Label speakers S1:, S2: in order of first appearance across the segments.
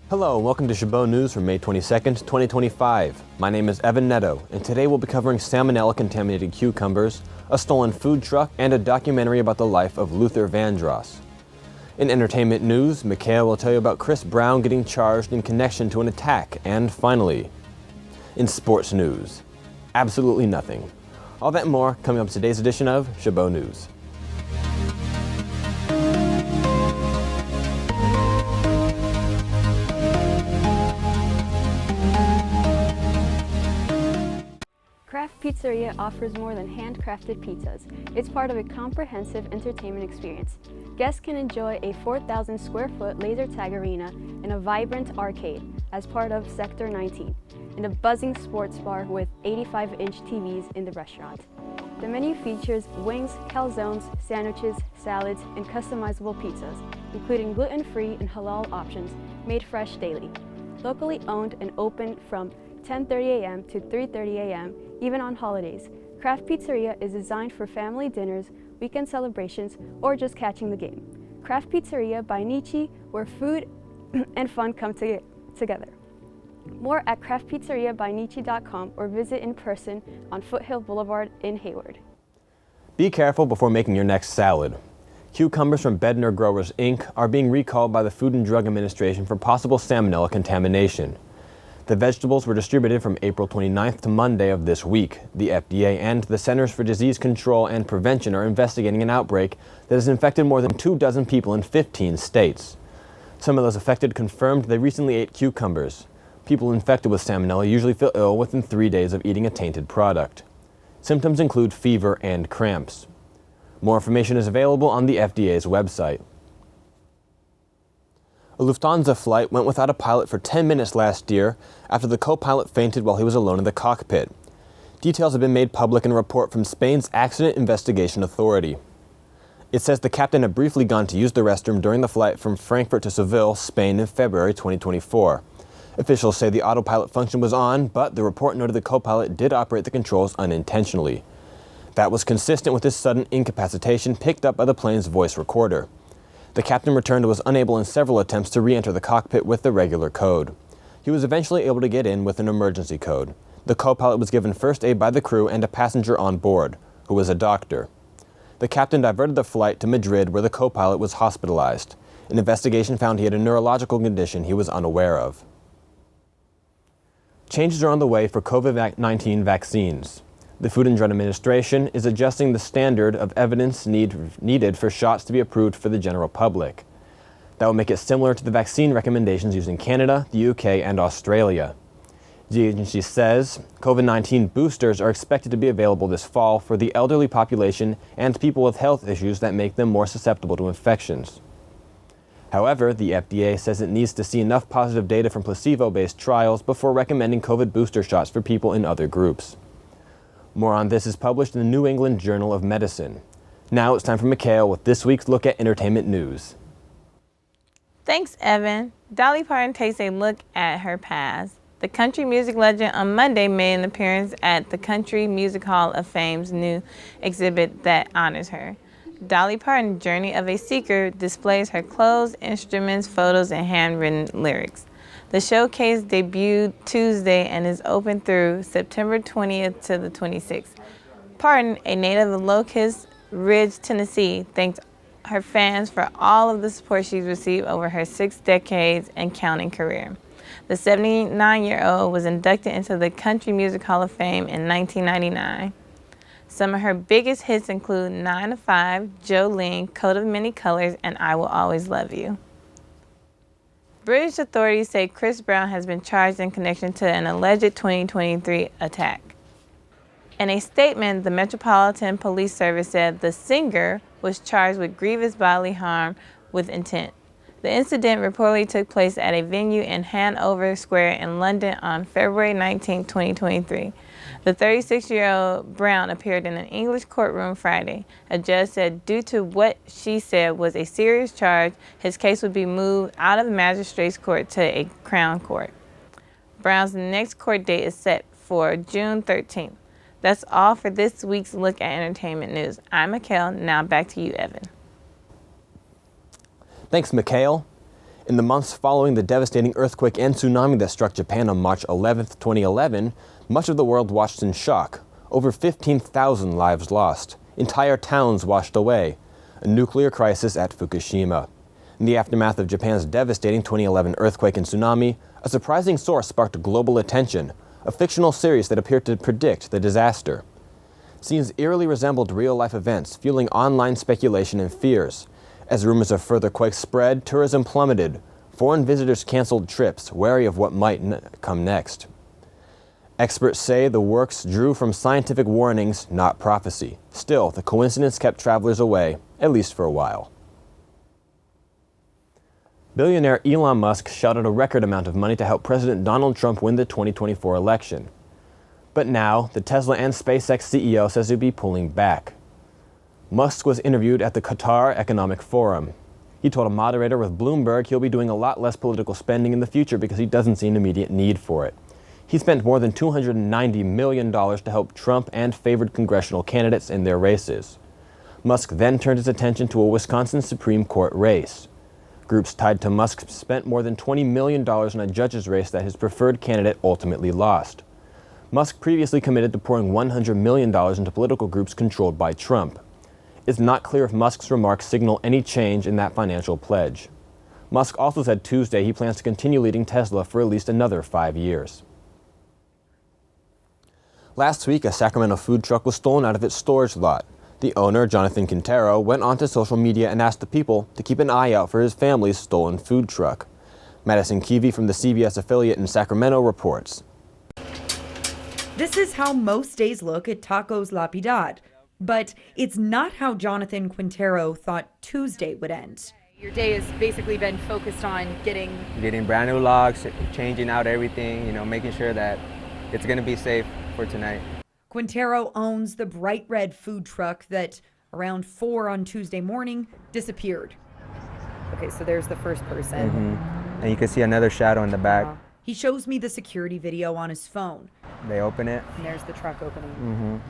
S1: Hello and welcome to Chabot News for May 22nd, 2025. My name is Evan Netto, and today we'll be covering salmonella-contaminated cucumbers, a stolen food truck, and a documentary about the life of Luther Vandross. In entertainment news, Mikhail will tell you about Chris Brown getting charged in connection to an attack, and finally, in sports news, absolutely nothing. All that and more coming up in today's edition of Chabot News.
S2: Craft Pizzeria offers more than handcrafted pizzas. It's part of a comprehensive entertainment experience. Guests can enjoy a 4,000 square foot laser tag arena and a vibrant arcade as part of Sector 19, and a buzzing sports bar with 85-inch TVs in the restaurant. The menu features wings, calzones, sandwiches, salads, and customizable pizzas, including gluten-free and halal options made fresh daily. Locally owned and open from 10:30 a.m. to 3:30 a.m. even on holidays. Craft Pizzeria is designed for family dinners, weekend celebrations, or just catching the game. Craft Pizzeria by Nietzsche, where food and fun come together. More at craftpizzeriabynietzsche.com or visit in person on Foothill Boulevard in Hayward.
S1: Be careful before making your next salad. Cucumbers from Bedner Growers Inc. are being recalled by the Food and Drug Administration for possible salmonella contamination. The vegetables were distributed from April 29th to Monday of this week. The FDA and the Centers for Disease Control and Prevention are investigating an outbreak that has infected more than 24 people in 15 states. Some of those affected confirmed they recently ate cucumbers. People infected with salmonella usually feel ill within 3 days of eating a tainted product. Symptoms include fever and cramps. More information is available on the FDA's website. A Lufthansa flight went without a pilot for 10 minutes last year after the co-pilot fainted while he was alone in the cockpit. Details have been made public in a report from Spain's Accident Investigation Authority. It says the captain had briefly gone to use the restroom during the flight from Frankfurt to Seville, Spain in February 2024. Officials say the autopilot function was on, but the report noted the co-pilot did operate the controls unintentionally. That was consistent with his sudden incapacitation picked up by the plane's voice recorder. The captain returned and was unable in several attempts to re-enter the cockpit with the regular code. He was eventually able to get in with an emergency code. The co-pilot was given first aid by the crew and a passenger on board, who was a doctor. The captain diverted the flight to Madrid, where the co-pilot was hospitalized. An investigation found he had a neurological condition he was unaware of. Changes are on the way for COVID-19 vaccines. The Food and Drug Administration is adjusting the standard of evidence needed for shots to be approved for the general public. That will make it similar to the vaccine recommendations used in Canada, the UK, and Australia. The agency says COVID-19 boosters are expected to be available this fall for the elderly population and people with health issues that make them more susceptible to infections. However, the FDA says it needs to see enough positive data from placebo-based trials before recommending COVID booster shots for people in other groups. More on this is published in the New England Journal of Medicine. Now it's time for Mikhail with this week's look at entertainment news.
S3: Thanks, Evan. Dolly Parton takes a look at her past. The country music legend on Monday made an appearance at the Country Music Hall of Fame's new exhibit that honors her. Dolly Parton, Journey of a Seeker, displays her clothes, instruments, photos, and handwritten lyrics. The showcase debuted Tuesday and is open through September 20th to the 26th. Parton, a native of Locust Ridge, Tennessee, thanked her fans for all of the support she's received over her 6 decades and counting career. The 79-year-old was inducted into the Country Music Hall of Fame in 1999. Some of her biggest hits include 9 to 5, Jolene, Coat of Many Colors, and I Will Always Love You. British authorities say Chris Brown has been charged in connection to an alleged 2023 attack. In a statement, the Metropolitan Police Service said the singer was charged with grievous bodily harm with intent. The incident reportedly took place at a venue in Hanover Square in London on February 19, 2023. The 36-year-old Brown appeared in an English courtroom Friday. A judge said due to what she said was a serious charge, his case would be moved out of the magistrate's court to a Crown Court. Brown's next court date is set for June 13th. That's all for this week's look at entertainment news. I'm Mikhail. Now back to you, Evan.
S1: Thanks, Mikhail. In the months following the devastating earthquake and tsunami that struck Japan on March 11, 2011, much of the world watched in shock. Over 15,000 lives lost. Entire towns washed away. A nuclear crisis at Fukushima. In the aftermath of Japan's devastating 2011 earthquake and tsunami, a surprising source sparked global attention, a fictional series that appeared to predict the disaster. Scenes eerily resembled real-life events, fueling online speculation and fears. As rumors of further quakes spread, tourism plummeted. Foreign visitors canceled trips, wary of what might come next. Experts say the works drew from scientific warnings, not prophecy. Still, the coincidence kept travelers away, at least for a while. Billionaire Elon Musk shelled out a record amount of money to help President Donald Trump win the 2024 election. But now, the Tesla and SpaceX CEO says he'll be pulling back. Musk was interviewed at the Qatar Economic Forum. He told a moderator with Bloomberg he'll be doing a lot less political spending in the future because he doesn't see an immediate need for it. He spent more than $290 million to help Trump and favored congressional candidates in their races. Musk then turned his attention to a Wisconsin Supreme Court race. Groups tied to Musk spent more than $20 million in a judge's race that his preferred candidate ultimately lost. Musk previously committed to pouring $100 million into political groups controlled by Trump. It's not clear if Musk's remarks signal any change in that financial pledge. Musk also said Tuesday he plans to continue leading Tesla for at least another 5 years. Last week, a Sacramento food truck was stolen out of its storage lot. The owner, Jonathan Quintero, went onto social media and asked the people to keep an eye out for his family's stolen food truck. Madison Keevy from the CBS affiliate in Sacramento reports.
S4: This is how most days look at Tacos La Piedad. But it's not how Jonathan Quintero thought Tuesday would end.
S5: Your day has basically been focused on getting
S6: brand new locks, changing out everything, making sure that it's going to be safe for tonight.
S4: Quintero owns the bright red food truck that around 4 on Tuesday morning disappeared. Okay, so there's the first person.
S6: And you can see another shadow in the back.
S4: He shows me the security video on his phone.
S6: They open it.
S4: And there's the truck opening.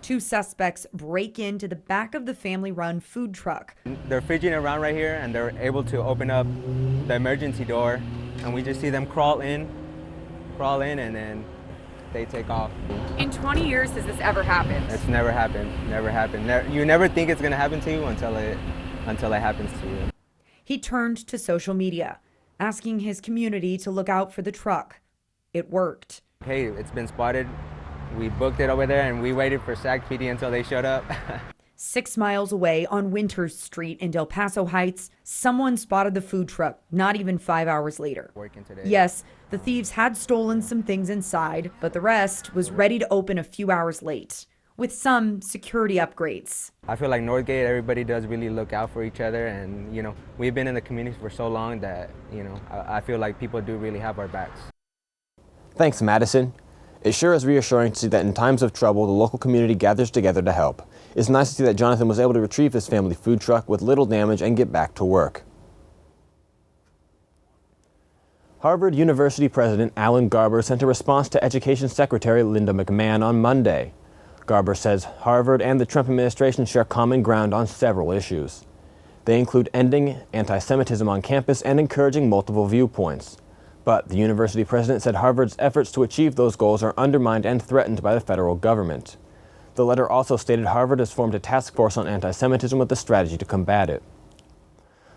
S4: 2 suspects break into the back of the family-run food truck.
S6: They're fidgeting around right here, and they're able to open up the emergency door, and we just see them crawl in, and then they take off.
S5: In 20 years, has this ever happened?
S6: It's never happened. You never think it's going to happen to you until it happens to you.
S4: He turned to social media, asking his community to look out for the truck. It worked.
S6: Hey, it's been spotted. We booked it over there, and we waited for SAC PD until they showed up.
S4: 6 miles away on Winters Street in Del Paso Heights, someone spotted the food truck not even 5 hours later.
S6: Working today.
S4: Yes, the thieves had stolen some things inside, but the rest was ready to open a few hours late, with some security upgrades.
S6: I feel like Northgate, everybody does really look out for each other, and we've been in the community for so long that I feel like people do really have our backs.
S1: Thanks, Madison. It sure is reassuring to see that in times of trouble, the local community gathers together to help. It's nice to see that Jonathan was able to retrieve his family food truck with little damage and get back to work. Harvard University President Alan Garber sent a response to Education Secretary Linda McMahon on Monday. Garber says Harvard and the Trump administration share common ground on several issues. They include ending anti-Semitism on campus and encouraging multiple viewpoints. But the university president said Harvard's efforts to achieve those goals are undermined and threatened by the federal government. The letter also stated Harvard has formed a task force on anti-Semitism with a strategy to combat it.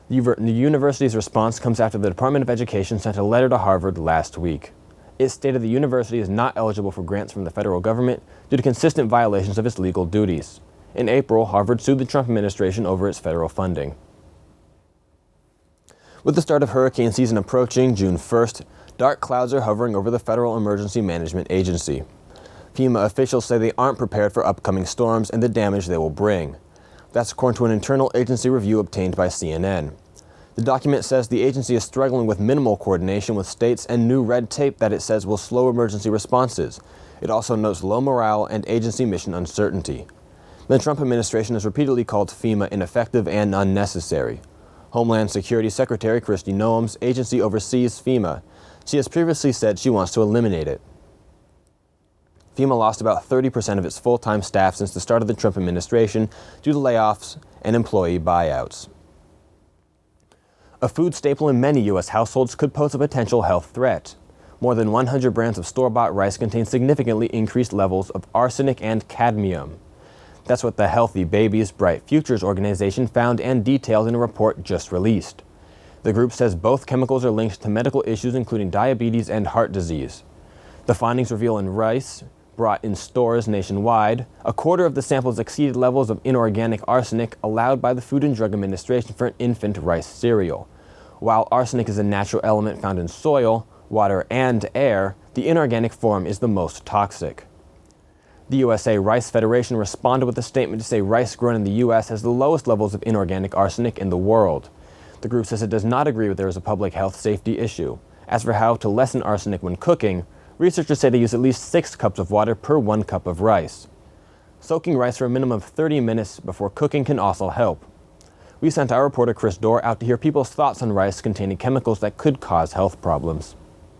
S1: The university's response comes after the Department of Education sent a letter to Harvard last week. It stated the university is not eligible for grants from the federal government due to consistent violations of its legal duties. In April, Harvard sued the Trump administration over its federal funding. With the start of hurricane season approaching June 1st, dark clouds are hovering over the Federal Emergency Management Agency. FEMA officials say they aren't prepared for upcoming storms and the damage they will bring. That's according to an internal agency review obtained by CNN. The document says the agency is struggling with minimal coordination with states and new red tape that it says will slow emergency responses. It also notes low morale and agency mission uncertainty. The Trump administration has repeatedly called FEMA ineffective and unnecessary. Homeland Security Secretary Kristi Noem's agency oversees FEMA. She has previously said she wants to eliminate it. FEMA lost about 30% of its full-time staff since the start of the Trump administration due to layoffs and employee buyouts. A food staple in many U.S. households could pose a potential health threat. More than 100 brands of store-bought rice contain significantly increased levels of arsenic and cadmium. That's what the Healthy Babies, Bright Futures organization found and detailed in a report just released. The group says both chemicals are linked to medical issues including diabetes and heart disease. The findings reveal in rice brought in stores nationwide, a quarter of the samples exceeded levels of inorganic arsenic allowed by the Food and Drug Administration for an infant rice cereal. While arsenic is a natural element found in soil, water, and air, the inorganic form is the most toxic. The USA Rice Federation responded with a statement to say rice grown in the U.S. has the lowest levels of inorganic arsenic in the world. The group says it does not agree that there is a public health safety issue. As for how to lessen arsenic when cooking, researchers say to use at least 6 cups of water per 1 cup of rice. Soaking rice for a minimum of 30 minutes before cooking can also help. We sent our reporter Chris Dorr out to hear people's thoughts on rice containing chemicals that could cause health problems.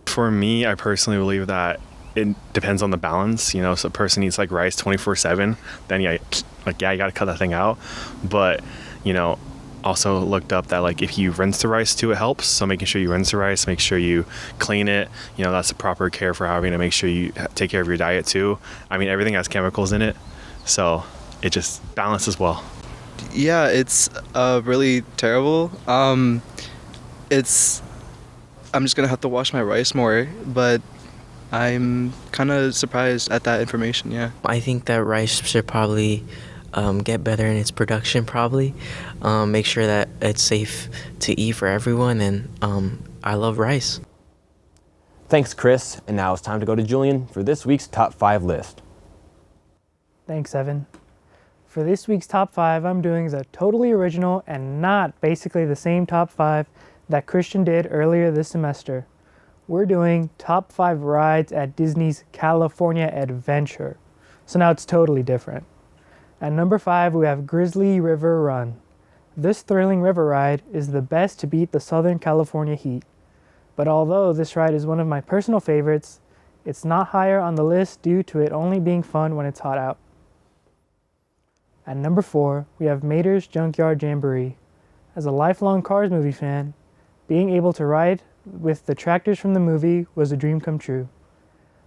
S7: For me, I personally believe that it depends on the balance. You know, if a person eats like rice 24/7, then you gotta cut that thing out. But, also looked up that like if you rinse the rice too, it helps. So making sure you rinse the rice, make sure you clean it. That's the proper care for having to make sure you take care of your diet too. I mean, everything has chemicals in it, so it just balances well.
S8: Yeah, it's really terrible. I'm just gonna have to wash my rice more, but I'm kind of surprised at that information. Yeah,
S9: I think that rice should probably get better in its production, probably make sure that it's safe to eat for everyone, and I love rice.
S1: Thanks, Chris. And now it's time to go to Julian for this week's Top 5 list.
S10: Thanks, Evan. For this week's Top 5, I'm doing the totally original and not basically the same Top 5 that Christian did earlier this semester. We're doing Top 5 rides at Disney's California Adventure. So now it's totally different. At number 5, we have Grizzly River Run. This thrilling river ride is the best to beat the Southern California heat. But although this ride is one of my personal favorites, it's not higher on the list due to it only being fun when it's hot out. At number 4, we have Mater's Junkyard Jamboree. As a lifelong Cars movie fan, being able to ride with the tractors from the movie was a dream come true.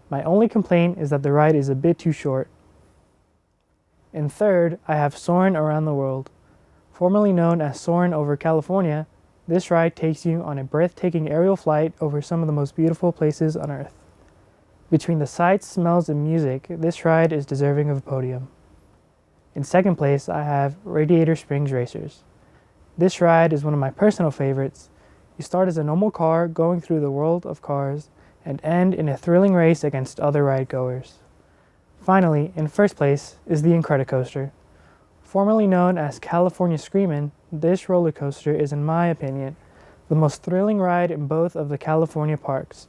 S10: My only complaint is that the ride is a bit too short. In third, I have Soarin' Around the World. Formerly known as Soarin' Over California, this ride takes you on a breathtaking aerial flight over some of the most beautiful places on Earth. Between the sights, smells, and music, this ride is deserving of a podium. In second place, I have Radiator Springs Racers. This ride is one of my personal favorites. You start as a normal car going through the world of cars and end in a thrilling race against other ride goers. Finally, in first place is the Incredicoaster. Formerly known as California Screamin', this roller coaster is, in my opinion, the most thrilling ride in both of the California parks.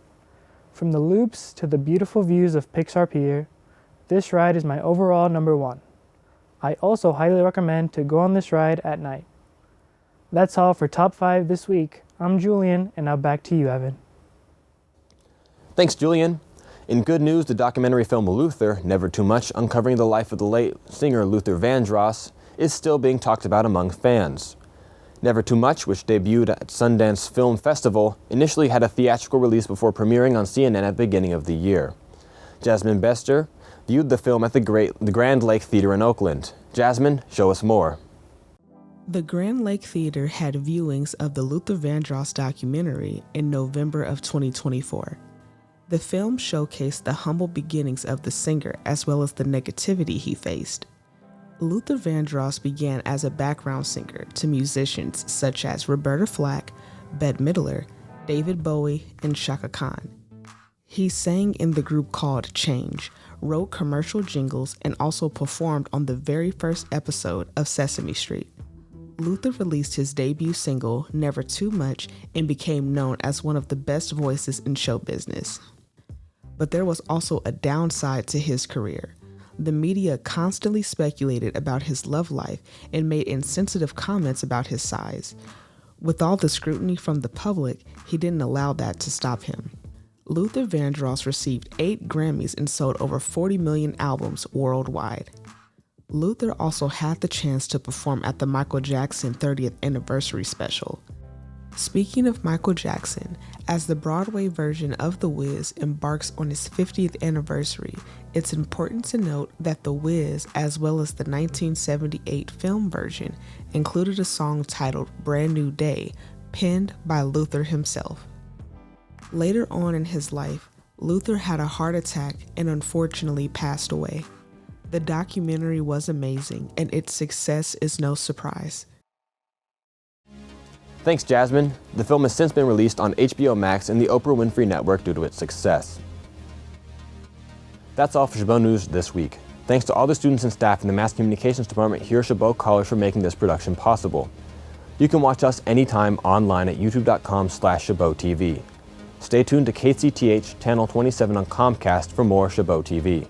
S10: From the loops to the beautiful views of Pixar Pier, this ride is my overall number 1. I also highly recommend to go on this ride at night. That's all for Top 5 this week. I'm Julian, and now back to you, Evan.
S1: Thanks, Julian. In good news, the documentary film Luther, Never Too Much, uncovering the life of the late singer Luther Vandross, is still being talked about among fans. Never Too Much, which debuted at Sundance Film Festival, initially had a theatrical release before premiering on CNN at the beginning of the year. Jasmine Bester viewed the film at the Grand Lake Theater in Oakland. Jasmine, show us more.
S11: The Grand Lake Theater had viewings of the Luther Vandross documentary in November of 2024. The film showcased the humble beginnings of the singer as well as the negativity he faced. Luther Vandross began as a background singer to musicians such as Roberta Flack, Bette Midler, David Bowie, and Chaka Khan. He sang in the group called Change, wrote commercial jingles, and also performed on the very first episode of Sesame Street. Luther released his debut single, Never Too Much, and became known as one of the best voices in show business. But there was also a downside to his career. The media constantly speculated about his love life and made insensitive comments about his size. With all the scrutiny from the public, he didn't allow that to stop him. Luther Vandross received 8 Grammys and sold over 40 million albums worldwide. Luther also had the chance to perform at the Michael Jackson 30th anniversary special. Speaking of Michael Jackson, as the Broadway version of The Wiz embarks on its 50th anniversary, it's important to note that The Wiz, as well as the 1978 film version, included a song titled Brand New Day, penned by Luther himself. Later on in his life, Luther had a heart attack and unfortunately passed away. The documentary was amazing, and its success is no surprise.
S1: Thanks, Jasmine. The film has since been released on HBO Max and the Oprah Winfrey Network due to its success. That's all for Chabot News this week. Thanks to all the students and staff in the Mass Communications Department here at Chabot College for making this production possible. You can watch us anytime online at youtube.com/ChabotTV. Stay tuned to KCTH Channel 27 on Comcast for more Chabot TV.